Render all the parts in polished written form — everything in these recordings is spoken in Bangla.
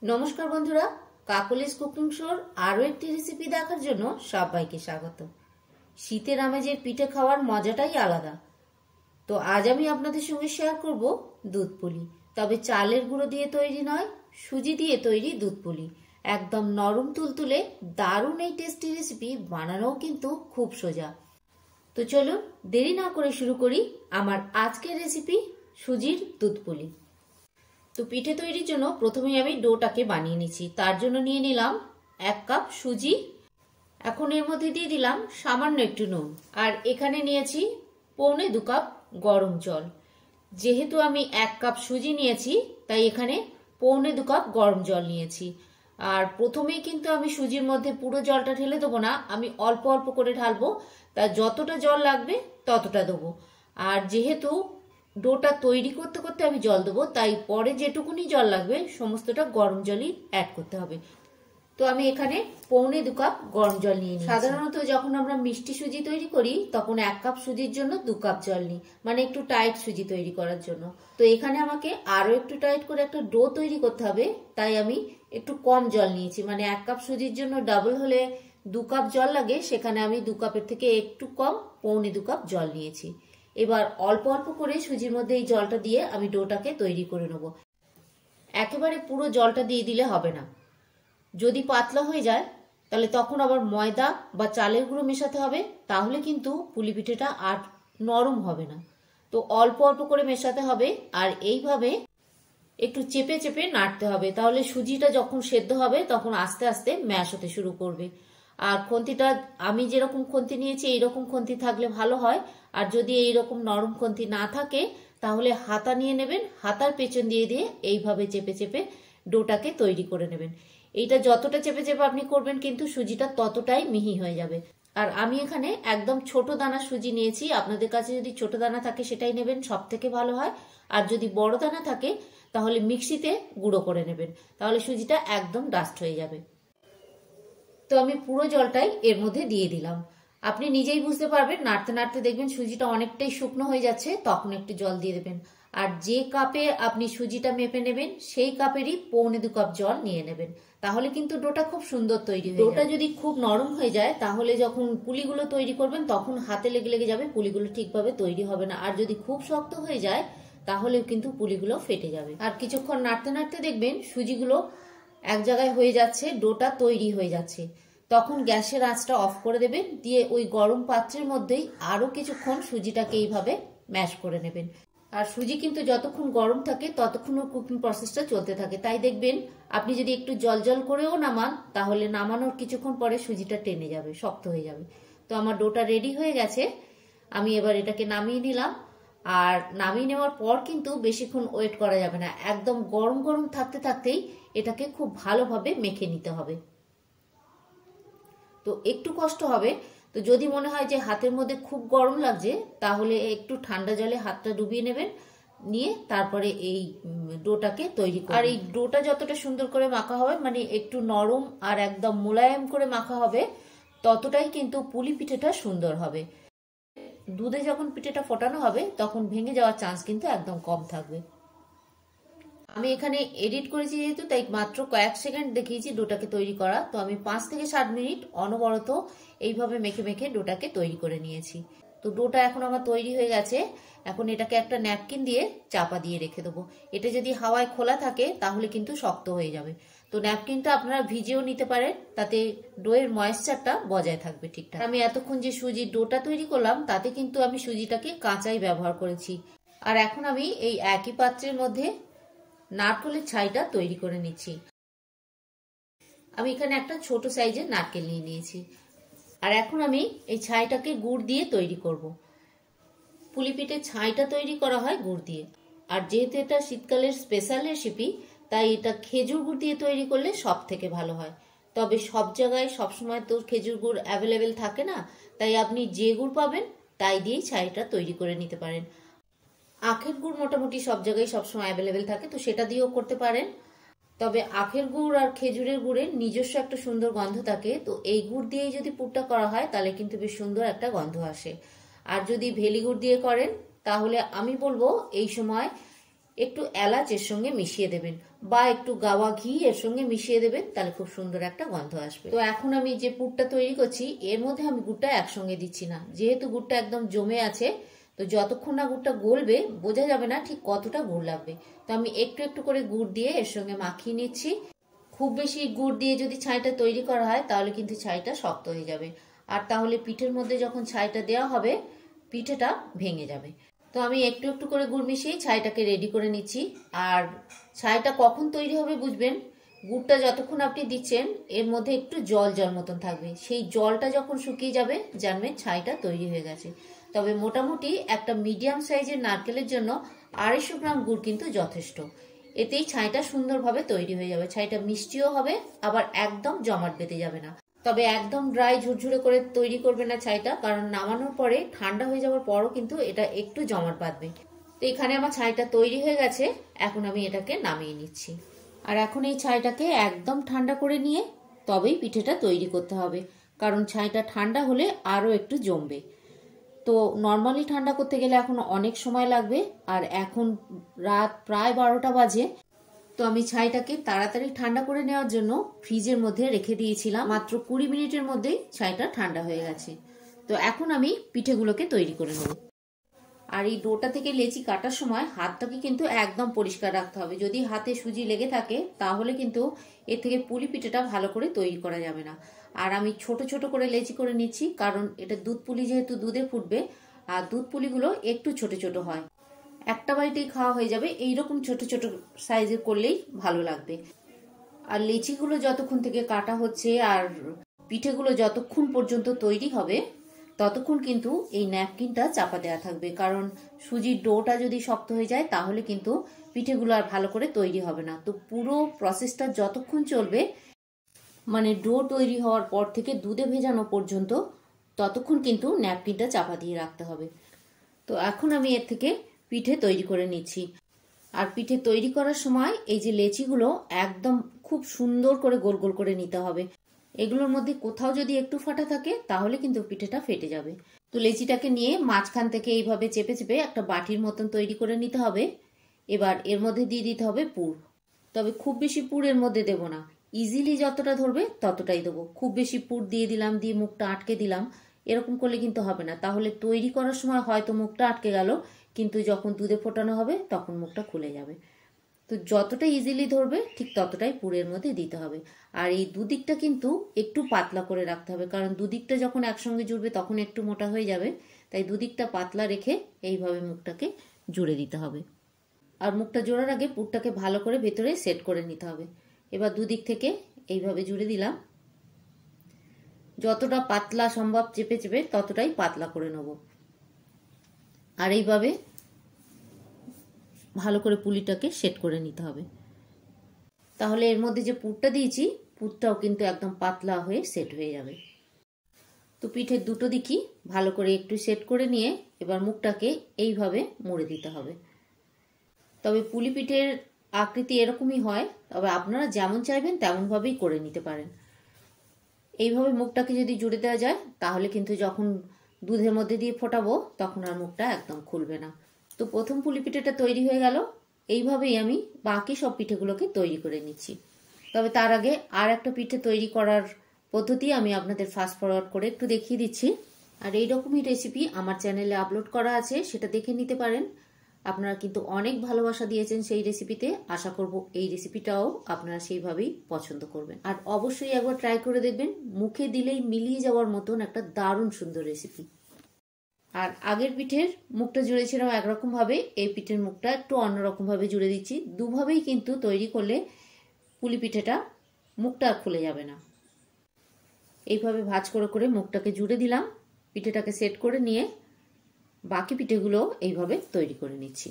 নমস্কার বন্ধুরা, কাকলিস কুকিং শোর আরো একটি রেসিপি দেখার জন্য সবাইকে স্বাগত। শীতের আমেজের পিঠে খাওয়ার মজাটাই আলাদা। তো আজ আমি আপনাদের সঙ্গে শেয়ার করব দুধ পুলি। তবে চালের গুঁড়ো দিয়ে তৈরি নয়, সুজি দিয়ে তৈরি দুধ পুলি। একদম নরম তুলতুলে দারুণ এই টেস্টি রেসিপি বানানোও কিন্তু খুব সোজা। তো চলুন দেরি না করে শুরু করি আমার আজকের রেসিপি, সুজির দুধ পুলি। তো পিঠে তৈরির জন্য প্রথমেই আমি ডোটাকে বানিয়ে নিচ্ছি। তার জন্য নিয়ে নিলাম 1 কাপ সুজি। এখন এর মধ্যে দিয়ে দিলাম সামান্য একটু নুন, আর এখানে নিয়েছি 1.25 কাপ গরম জল। যেহেতু আমি 1 কাপ সুজি নিয়েছি, তাই এখানে 1.25 কাপ গরম জল নিয়েছি। আর প্রথমেই কিন্তু আমি সুজির মধ্যে পুরো জলটা ঢেলে দেবো না, আমি অল্প অল্প করে ঢালবো। তা যতটা জল লাগবে ততটা দেবো। আর যেহেতু ডোটা তৈরি করতে করতে আমি জল দেবো, তাই পরে যেটুকুনি জল লাগবে সমস্তটা গরম জলই অ্যাড করতে হবে। তো আমি এখানে 1.25 কাপ গরম জল নিয়ে নিই। সাধারণত যখন আমরা মিষ্টি সুজি তৈরি করি তখন 1 কাপ সুজির জন্য 2 কাপ জল নিই, মানে একটু টাইট সুজি তৈরি করার জন্য। তো এখানে আমাকে আরো একটু টাইট করে একটা ডো তৈরি করতে হবে, তাই আমি একটু কম জল নিয়েছি। মানে 1 কাপ সুজির জন্য ডাবল হলে 2 কাপ জল লাগে, সেখানে আমি 2 কাপের থেকে একটু কম 1.25 কাপ জল নিয়েছি। এবার অল্প অল্প করে সুজির মধ্যে এই জলটা দিয়ে আমি ডোটাকে তৈরি করে নেব। একেবারে পুরো জলটা দিয়ে দিলে হবে না, যদি পাতলা হয়ে যায় তাহলে তখন আবার ময়দা বা চালের গুঁড়ো মেশাতে হবে, তাহলে কিন্তু পুলি পিঠেটা আর নরম হবে না। তো অল্প অল্প করে মেশাতে হবে, আর এইভাবে একটু চেপে চেপে নাড়তে হবে। তাহলে সুজিটা যখন সেদ্ধ হবে তখন আস্তে আস্তে ম্যাশ হতে শুরু করবে। আর খুন্তিটা আমি যেরকম খুন্তি নিয়েছি এইরকম খুন্তি থাকলে ভালো হয়। আর যদি এইরকম নরম খুন্তি না থাকে তাহলে হাতা নিয়ে নেবেন, হাতার পেছন দিয়ে দিয়ে এইভাবে চেপে চেপে ডোটাকে তৈরি করে নেবেন। এইটা যতটা চেপে চেপে আপনি করবেন কিন্তু সুজিটা ততটাই মিহি হয়ে যাবে। আর আমি এখানে একদম ছোট দানা সুজি নিয়েছি। আপনাদের কাছে যদি ছোট দানা থাকে সেটাই নেবেন, সব থেকে ভালো হয়। আর যদি বড় দানা থাকে তাহলে মিক্সিতে গুঁড়ো করে নেবেন, তাহলে সুজিটা একদম ডাস্ট হয়ে যাবে। তো আমি পুরো জলটাই এর মধ্যে দিয়ে দিলাম। আপনি নিজেই বুঝতে পারবেন, নাড়তে নাড়তে দেখবেন সুজিটা অনেকটাই শুকনো হয়ে যাচ্ছে, তখন একটু জল দিয়ে দেবেন। আর যে কাপে আপনি সুজিটা মেপে নেবেন সেই কাপেরই 1.25 কাপ জল নিয়ে নেবেন, তাহলে কিন্তু ডোটা খুব সুন্দর তৈরি হবে। ডোটা যদি খুব নরম হয়ে যায় তাহলে যখন পুলিগুলো তৈরি করবেন তখন হাতে লেগে লেগে যাবে, পুলিগুলো ঠিকভাবে তৈরি হবে না। আর যদি খুব শক্ত হয়ে যায় তাহলেও কিন্তু পুলিগুলো ফেটে যাবে। আর কিছুক্ষণ নাড়তে নাড়তে দেখবেন সুজিগুলো এক জায়গায় হয়ে যাচ্ছে, ডোটা তৈরি হয়ে যাচ্ছে। তখন গ্যাসের আঁচটা অফ করে দেবেন, দিয়ে ওই গরম পাত্রের মধ্যেই আরো কিছুক্ষণ সুজিটাকে এইভাবে ম্যাশ করে নেবেন। আর সুজি কিন্তু যতক্ষণ গরম থাকে ততক্ষণ ওর কুকিং প্রসেসটা চলতে থাকে, তাই দেখবেন আপনি যদি একটু জল জল করেও নামান তাহলে নামানোর কিছুক্ষণ পরে সুজিটা টেনে যাবে, শক্ত হয়ে যাবে। তো আমার ডোটা রেডি হয়ে গেছে, আমি এবার এটাকে নামিয়ে নিলাম। আর নামিয়ে নেওয়ার পর কিন্তু বেশিক্ষণ ওয়েট করা যাবে না, একদম গরম গরম থাকতে থাকতেই এটাকে খুব ভালোভাবে মেখে নিতে হবে। তো একটু কষ্ট হবে। তো যদি মনে হয় যে হাতের মধ্যে খুব গরম লাগছে তাহলে একটু ঠান্ডা জলে হাতটা ডুবিয়ে নেবেন, নিয়ে তারপরে এই ডোটাকে তৈরি করবেন। আর এই ডোটা যতটা সুন্দর করে মাখা হবে, মানে একটু নরম আর একদম মোলায়েম করে মাখা হবে, ততটাই কিন্তু পুলি পিঠেটা সুন্দর হবে। দুধে যখন পিঠেটা ফোটানো হবে তখন ভেঙে যাওয়ার চান্স কিন্তু একদম কম থাকবে। আমি এখানে এডিট করেছি যেহেতু, তাই মাত্র কয়েক সেকেন্ড দেখিয়েছি ডোটাকে তৈরি করা। তো আমি 5 থেকে 7 মিনিট অনবরত এইভাবে মেখে মেখে ডোটাকে তৈরি করে নিয়েছি। তো ডোটা এখন আমার তৈরি হয়ে গেছে। এখন এটাকে একটা ন্যাপকিন দিয়ে চাপা দিয়ে রেখে দেবো। এটা যদি হাওয়ায় খোলা থাকে তাহলে কিন্তু শক্ত হয়ে যাবে। তো ন্যাপকিনটা আপনারা ভিজিয়েও নিতে পারেন, তাতে ডোয়ের ময়েশ্চারটা বজায় থাকবে ঠিকঠাক। আমি এতক্ষণ যে সুজির ডোটা তৈরি করলাম তাতে কিন্তু আমি সুজিটাকে কাঁচাই ব্যবহার করেছি। আর এখন আমি এই একই পাত্রের মধ্যে নারকেলের ছাইটা তৈরি করে নিচ্ছি। আমি এখানে একটা ছোট সাইজের নারকেল নিয়ে নিয়েছি। আর এখন আমি এই ছাইটাকে গুড় দিয়ে তৈরি করব। পুলি পিঠের ছাইটা তৈরি করা হয় গুড় দিয়ে। আর যেহেতু এটা শীতকালের স্পেশাল রেসিপি, তাই এটা খেজুর গুড় দিয়ে তৈরি করলে সব থেকে ভালো হয়। তবে সব জায়গায় সবসময় তো খেজুর গুড় অ্যাভেলেবেল থাকে না, তাই আপনি যে গুড় পাবেন তাই দিয়েই ছাইটা তৈরি করে নিতে পারেন। আখের গুড় মোটামুটি সব জায়গায় সবসময় অ্যাভেলেবেল থাকে, তো সেটা দিয়েও করতে পারেন। তবে আখের গুড় আর খেজুরের গুড়ের নিজস্ব একটা সুন্দর গন্ধ থাকে, তো এই গুড় দিয়েই যদি পুরটা করা হয় তাহলে কিন্তু বেশ সুন্দর একটা গন্ধ আসে। আর যদি ভেলি গুড় দিয়ে করেন তাহলে আমি বলবো এই সময় একটু এলাচ এর সঙ্গে মিশিয়ে দেবেন বা একটু গাওয়া ঘি এর সঙ্গে মিশিয়ে দেবেন, তাহলে খুব সুন্দর একটা গন্ধ আসবে। তো এখন আমি যে পুরটা তৈরি করছি এর মধ্যে আমি গুড়টা একসঙ্গে দিচ্ছি না, যেহেতু গুড়টা একদম জমে আছে, তো যতক্ষণ না গুড়টা গলবে বোঝা যাবে না ঠিক কতটা গুড় লাগবে। তো আমি একটু একটু করে গুড় দিয়ে এর সঙ্গে মাখিয়ে নিচ্ছি। খুব বেশি গুড় দিয়ে যদি ছাইটা তৈরি করা হয় তাহলে কিন্তু ছাইটা শক্ত হয়ে যাবে, আর তাহলে পিঠের মধ্যে যখন ছাইটা দেওয়া হবে পিঠেটা ভেঙে যাবে। তো আমি একটু একটু করে গুড় মিশিয়ে ছাইটাকে রেডি করে নিচ্ছি। আর ছাইটা কখন তৈরি হবে বুঝবেন, গুড়টা যতক্ষণ আপনি দিচ্ছেন এর মধ্যে একটু জল জল মতন থাকবে, সেই জলটা যখন শুকিয়ে যাবে জানবেন ছাইটা তৈরি হয়ে গেছে। তবে মোটামুটি একটা মিডিয়াম সাইজের নারকেলের জন্য 250 গ্রাম গুড় কিন্তু যথেষ্ট, এতেই ছাইটা সুন্দরভাবে তৈরি হয়ে যাবে। ছাইটা মিষ্টিও হবে, আবার একদম জমাট বেঁধে যাবে না। তবে একদম ড্রাই ঝুরঝুরে করে তৈরি করবে না ছাইটা, কারণ নামানোর পরে ঠান্ডা হয়ে যাওয়ার পরও কিন্তু এটা একটু জমাট বাঁধবে। তো এখানে আমার ছাইটা তৈরি হয়ে গেছে, এখন আমি এটাকে নামিয়ে নিচ্ছি। আর এখন এই ছাইটাকে একদম ঠান্ডা করে নিয়ে তবেই পিঠেটা তৈরি করতে হবে, কারণ ছাইটা ঠান্ডা হলে আরও একটু জমবে। তো নর্মালি ঠান্ডা করতে গেলে এখন অনেক সময় লাগবে, আর এখন রাত প্রায় 12টা বাজে। তো আমি ছাইটাকে তাড়াতাড়ি ঠান্ডা করে নেওয়ার জন্য ফ্রিজের মধ্যে রেখে দিয়েছিলাম, মাত্র 20 মিনিটের মধ্যেই ছাইটা ঠান্ডা হয়ে গেছে। তো এখন আমি পিঠেগুলোকে তৈরি করে নেব। আর এই ডোটা থেকে লেচি কাটার সময় হাতটাকে কিন্তু একদম পরিষ্কার রাখতে হবে, যদি হাতে সুজি লেগে থাকে তাহলে কিন্তু এর থেকে পুলি পিঠেটা ভালো করে তৈরি করা যাবে না। আর আমি ছোট ছোট করে লেচি করে নিচ্ছি, কারণ এটা দুধ পুলি, যেহেতু দুধে ফুটবে, আর দুধ পুলিগুলো একটু ছোট ছোট হয়, একটা বাড়িতেই খাওয়া হয়ে যাবে, এইরকম ছোট ছোট সাইজের করলেই ভালো লাগবে। আর লিচিগুলো যতক্ষণ থেকে কাটা হচ্ছে আর পিঠেগুলো যতক্ষণ পর্যন্ত তৈরি হবে ততক্ষণ কিন্তু এই ন্যাপকিনটা চাপা দেওয়া থাকবে, কারণ সুজির ডোটা যদি শক্ত হয়ে যায় তাহলে কিন্তু পিঠেগুলো আর ভালো করে তৈরি হবে না। তো পুরো প্রসেসটা যতক্ষণ চলবে, মানে ডো তৈরি হওয়ার পর থেকে দুধে ভেজানো পর্যন্ত, ততক্ষণ কিন্তু ন্যাপকিনটা চাপা দিয়ে রাখতে হবে। তো এখন আমি এর থেকে পিঠে তৈরি করে নিচ্ছি। আর পিঠে তৈরি করার সময় এই যে লেচিগুলো একদম খুব সুন্দর করে গোল গোল করে নিতে হবে, এগুলোর মধ্যে কোথাও যদি একটু ফাটা থাকে তাহলে কিন্তু পিঠেটা ফেটে যাবে। তো লেচিটাকে নিয়ে মাঝখান থেকে এইভাবে চেপে চেপে একটা বাটির মতন তৈরি করে নিতে হবে। এবার এর মধ্যে দিয়ে দিতে হবে পুর, তবে খুব বেশি পুর এর মধ্যে দেবো না, ইজিলি যতটা ধরবে ততটাই দেবো। খুব বেশি পুর দিয়ে দিলাম, দিয়ে মুখটা আটকে দিলাম, এরকম করলে কিন্তু হবে না, তাহলে তৈরি করার সময় হয়তো মুখটা আটকে গেল, কিন্তু যখন দুধে ফোটানো হবে তখন মুখটা খুলে যাবে। তো যতটা ইজিলি ধরবে ঠিক ততটাই পুরের মধ্যে দিতে হবে। আর এই দুদিকটা কিন্তু একটু পাতলা করে রাখতে হবে, কারণ দুদিকটা যখন একসঙ্গে জুড়বে তখন একটু মোটা হয়ে যাবে, তাই দুদিকটা পাতলা রেখে এইভাবে মুখটাকে জুড়ে দিতে হবে। আর মুখটা জোড়ার আগে পুরটাকে ভালো করে ভেতরে সেট করে নিতে হবে। এবার দুদিক থেকে এইভাবে জুড়ে দিলাম, যতটা পাতলা সম্ভব চেপে চেপে ততটাই পাতলা করে নেব। আর এইভাবে ভালো করে পুলিটাকে সেট করে নিতে হবে, তাহলে এর মধ্যে যে পুরটা দিয়েছি পুরটাও কিন্তু একদম পাতলা হয়ে সেট হয়ে যাবে। তো পিঠের দুটো দিকই ভালো করে একটু সেট করে নিয়ে এবার মুখটাকে এইভাবে মুড়ে দিতে হবে। তবে পুলি পিঠের আকৃতি এরকমই হয়, তবে আপনারা যেমন চাইবেন তেমনভাবেই করে নিতে পারেন। এইভাবে মুখটাকে যদি জুড়ে দেওয়া যায় তাহলে কিন্তু যখন দুধের মধ্যে দিয়ে ফোটাবো তখন আর মুখটা একদম খুলবে না। তো প্রথম পুলি পিঠেটা তৈরি হয়ে গেল, এইভাবেই আমি বাকি সব পিঠেগুলোকে তৈরি করে নিচ্ছি। তবে তার আগে আর একটা পিঠে তৈরি করার পদ্ধতি আমি আপনাদের ফাস্ট ফরওয়ার্ড করে একটু দেখিয়ে দিচ্ছি। আর এইরকমই রেসিপি আমার চ্যানেলে আপলোড করা আছে, সেটা দেখে নিতে পারেন। আপনারা কিন্তু অনেক ভালোবাসা দিয়েছেন সেই রেসিপিতে, আশা করব এই রেসিপিটাও আপনারা সেইভাবেই পছন্দ করবেন। আর অবশ্যই একবার ট্রাই করে দেখবেন, মুখে দিলেই মিলিয়ে যাওয়ার মতন একটা দারুণ সুন্দর রেসিপি। আর আগের পিঠের মুখটা জুড়েছিলাম একরকম ভাবে, এই পিঠের মুখটা একটু অন্যরকম ভাবে জুড়ে দিচ্ছি। দুভাবেই কিন্তু তৈরি করলে পুলি পিঠেটা মুখটা খুলে যাবে না। এইভাবে ভাঁজ করে করে মুখটাকে জুড়ে দিলাম, পিঠেটাকে সেট করে নিয়ে বাকি পিঠেগুলো এইভাবে তৈরি করে নিচ্ছি।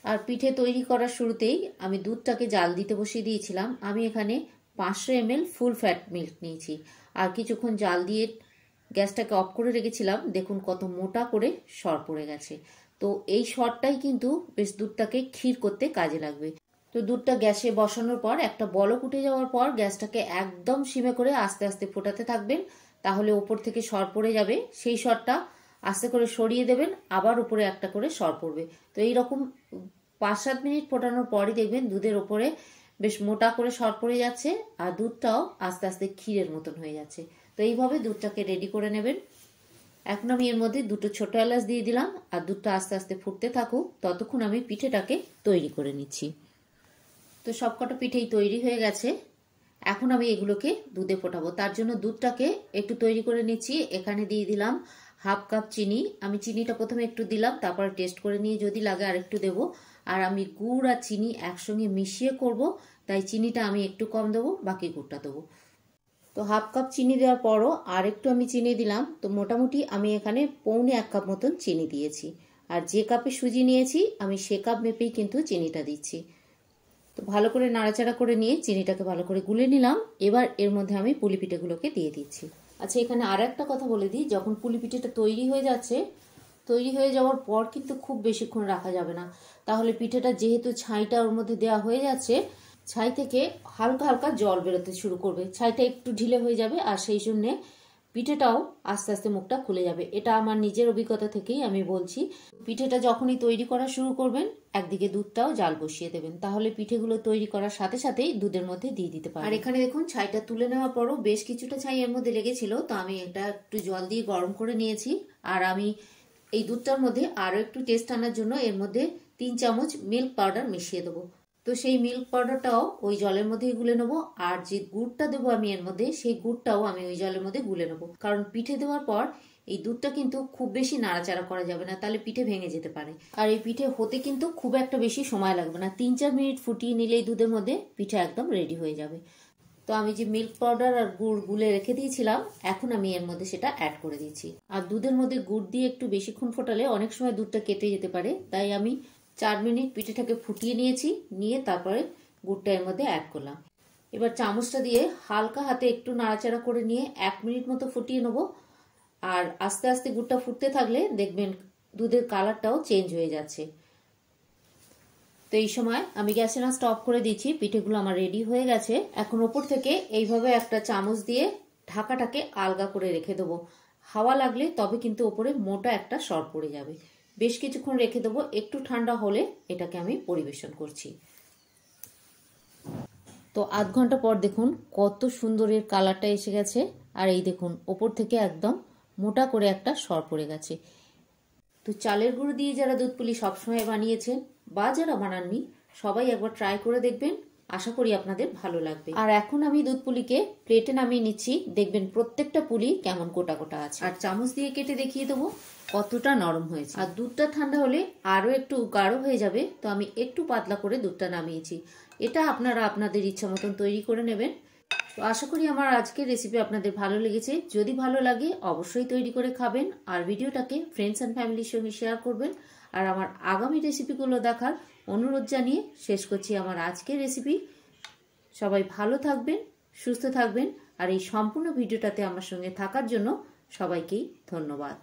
আর পিঠে তৈরি করার শুরুতেই আমি দুধটাকে জাল দিতে বসিয়ে দিয়েছিলাম। আমি এখানে 500 ml ফুল ফ্যাট মিল্ক নিয়েছি, আর কিছুক্ষণ জাল দিয়ে গ্যাসটাকে অফ করে রেখেছিলাম। দেখুন কত মোটা করে সর পড়ে গেছে। তো এই সরটাই কিন্তু বেশ দুধটাকে ক্ষীর করতে কাজে লাগবে। তো দুধটা গ্যাসে বসানোর পর একটা বলক উঠে যাওয়ার পর গ্যাসটাকে একদম সিমে করে আস্তে আস্তে ফোটাতে থাকবেন, তাহলে ওপর থেকে সর পড়ে যাবে। সেই সরটা আস্তে করে সরিয়ে দেবেন, আবার উপরে একটা করে সর পড়বে। তো এইরকম 5-7 মিনিট ফোটানোর পরই দেখবেন দুধের ওপরে বেশ মোটা করে সর পড়ে যাচ্ছে আর দুধটাও আস্তে আস্তে ক্ষীরের মতন হয়ে যাচ্ছে। তো এইভাবে দুধটাকে রেডি করে নেবেন। এখন আমি এর মধ্যে 2টো ছোট এলাচ দিয়ে দিলাম আর দুধটা আস্তে আস্তে ফুটতে থাকুক, ততক্ষণ আমি পিঠেটাকে তৈরি করে নিচ্ছি। তো সবকটা পিঠেই তৈরি হয়ে গেছে। এখন আমি এগুলোকে দুধে ফোটাবো। তার জন্য দুধটাকে একটু তৈরি করে নিচ্ছি। এখানে দিয়ে দিলাম 1/2 কাপ চিনি। আমি চিনিটা প্রথমে একটু দিলাম, তারপরে টেস্ট করে নিয়ে যদি লাগে আর একটু দেবো। আর আমি গুড় আর চিনি একসঙ্গে মিশিয়ে করব, তাই চিনিটা আমি একটু কম দেবো, বাকি গুড়টা দেবো। তো 1/2 কাপ চিনি দেওয়ার পরও আর একটু আমি চিনি দিলাম। তো মোটামুটি আমি এখানে 1/4 কাপ মতন চিনি দিয়েছি। আর যে কাপে সুজি নিয়েছি আমি সে কাপ মেপেই কিন্তু চিনিটা দিচ্ছি। তো ভালো করে নাড়াচাড়া করে নিয়ে চিনিটাকে ভালো করে গুলে নিলাম। এবার এর মধ্যে আমি পুলি পিঠেগুলোকে দিয়ে দিচ্ছি। আচ্ছা, এখানে আর একটা কথা বলে দিই, যখন পুলি পিঠেটা তৈরি হয়ে যাচ্ছে, তৈরি হয়ে যাওয়ার পর কিন্তু খুব বেশিক্ষণ রাখা যাবে না, তাহলে পিঠেটা যেহেতু ছাইটা ওর মধ্যে দেওয়া হয়ে যাচ্ছে, ছাই থেকে হালকা হালকা জল বেরোতে শুরু করবে, ছাইটা একটু ঢিলে হয়ে যাবে আর সেই জন্যে পিঠেটাও আস্তে আস্তে মুখটা খুলে যাবে। এটা আমার নিজের অভিজ্ঞতা থেকেই আমি বলছি। পিঠেটা যখনই তৈরি করা শুরু করবেন একদিকে দুধটাও জাল বসিয়ে দেবেন, তাহলে পিঠেগুলো তৈরি করার সাথে সাথেই দুধের মধ্যে দিয়ে দিতে পারেন। আর এখানে দেখুন ছাইটা তুলে নেওয়ার পরও বেশ কিছুটা ছাই এর মধ্যে লেগেছিল, তো আমি এটা একটু জল দিয়ে গরম করে নিয়েছি। আর আমি এই দুধটার মধ্যে আরো একটু টেস্ট আনার জন্য এর মধ্যে 3 চামচ মিল্ক পাউডার মিশিয়ে দেবো। তো সেই মিল্ক পাউডারটাও ওই জলের মধ্যেই গুলে নেবো। আর যে গুড়টা দেবো আমি এর মধ্যে, সেই গুড়টাও আমি ওই জলের মধ্যে গুলে নেবো। কারণ পিঠে দেওয়ার পর এই দুধটা কিন্তু খুব বেশি নাড়াচাড়া করা যাবে না, তাহলে পিঠে ভেঙে যেতে পারে। আর এই পিঠে হতে কিন্তু খুব একটা বেশি সময় লাগবে না, 3-4 মিনিট ফুটিয়ে নিলেই দুধের মধ্যে পিঠে একদম রেডি হয়ে যাবে। তো আমি যে মিল্ক পাউডার আর গুড় গুলে রেখে দিয়েছিলাম, এখন আমি এর মধ্যে সেটা অ্যাড করে দিচ্ছি। আর দুধের মধ্যে গুড় দিয়ে একটু বেশিক্ষণ ফোটালে অনেক সময় দুধটা কেটে যেতে পারে, তাই আমি 4 মিনিট পিঠেটাকে ফুটিয়ে নিয়েছি, নিয়ে তারপরে গুড়টা এর মধ্যে অ্যাড করলাম। এবার চামচটা দিয়ে হালকা হাতে একটু নাড়াচাড়া করে নিয়ে 1 মিনিট মতো ফুটিয়ে নেবো। আর আস্তে আস্তে গুড়টা ফুটতে থাকলে দেখবেন দুধের কালারটাও চেঞ্জ হয়ে যাচ্ছে। তো এই সময় আমি গ্যাসের আঁচটা অফ করে দিচ্ছি। পিঠেগুলো আমার রেডি হয়ে গেছে। এখন ওপর থেকে এইভাবে একটা চামচ দিয়ে ঢাকাটাকে আলগা করে রেখে দেবো। হাওয়া লাগলে তবে কিন্তু ওপরে মোটা একটা সর পড়ে যাবে। বেশ কিছুক্ষণ রেখে দেবো, একটু ঠান্ডা হলে এটাকে আমি পরিবেশন করছি। তো আধ ঘন্টা পর দেখুন কত সুন্দর এর কালারটা এসে গেছে। আর এই দেখুন ওপর থেকে একদম মোটা করে একটা সর পড়ে গেছে। তো চালের গুঁড়ো দিয়ে যারা দুধ পুলি সবসময় বানিয়েছেন বা যারা বানাননি, সবাই একবার ট্রাই করে দেখবেন, আশা করি আপনাদের ভালো লাগবে। আর এখন আমি দুধ পুলিকে প্লেটে নামিয়ে নিচ্ছি। দেখবেন প্রত্যেকটা পুলি কেমন গোটা গোটা আছে। আর চামচ দিয়ে কেটে দেখিয়ে দেবো কতটা নরম হয়েছে। আর দুধটা ঠান্ডা হলে আরো একটু গাঢ় হয়ে যাবে, তো আমি একটু পাতলা করে দুধটা নামিয়েছি। এটা আপনারা আপনাদের ইচ্ছা মতন তৈরি করে নেবেন। তো আশা করি আমার আজকের রেসিপি আপনাদের ভালো লেগেছে। যদি ভালো লাগে অবশ্যই তৈরি করে খাবেন আর ভিডিওটাকে ফ্রেন্ডস অ্যান্ড ফ্যামিলির সঙ্গে শেয়ার করবেন। আর আমার আগামী রেসিপিগুলো দেখার অনুরোধ জানিয়ে শেষ করছি আমার আজকের রেসিপি। সবাই ভালো থাকবেন, সুস্থ থাকবেন। আর এই সম্পূর্ণ ভিডিওটাতে আমার সঙ্গে থাকার জন্য সবাইকেই ধন্যবাদ।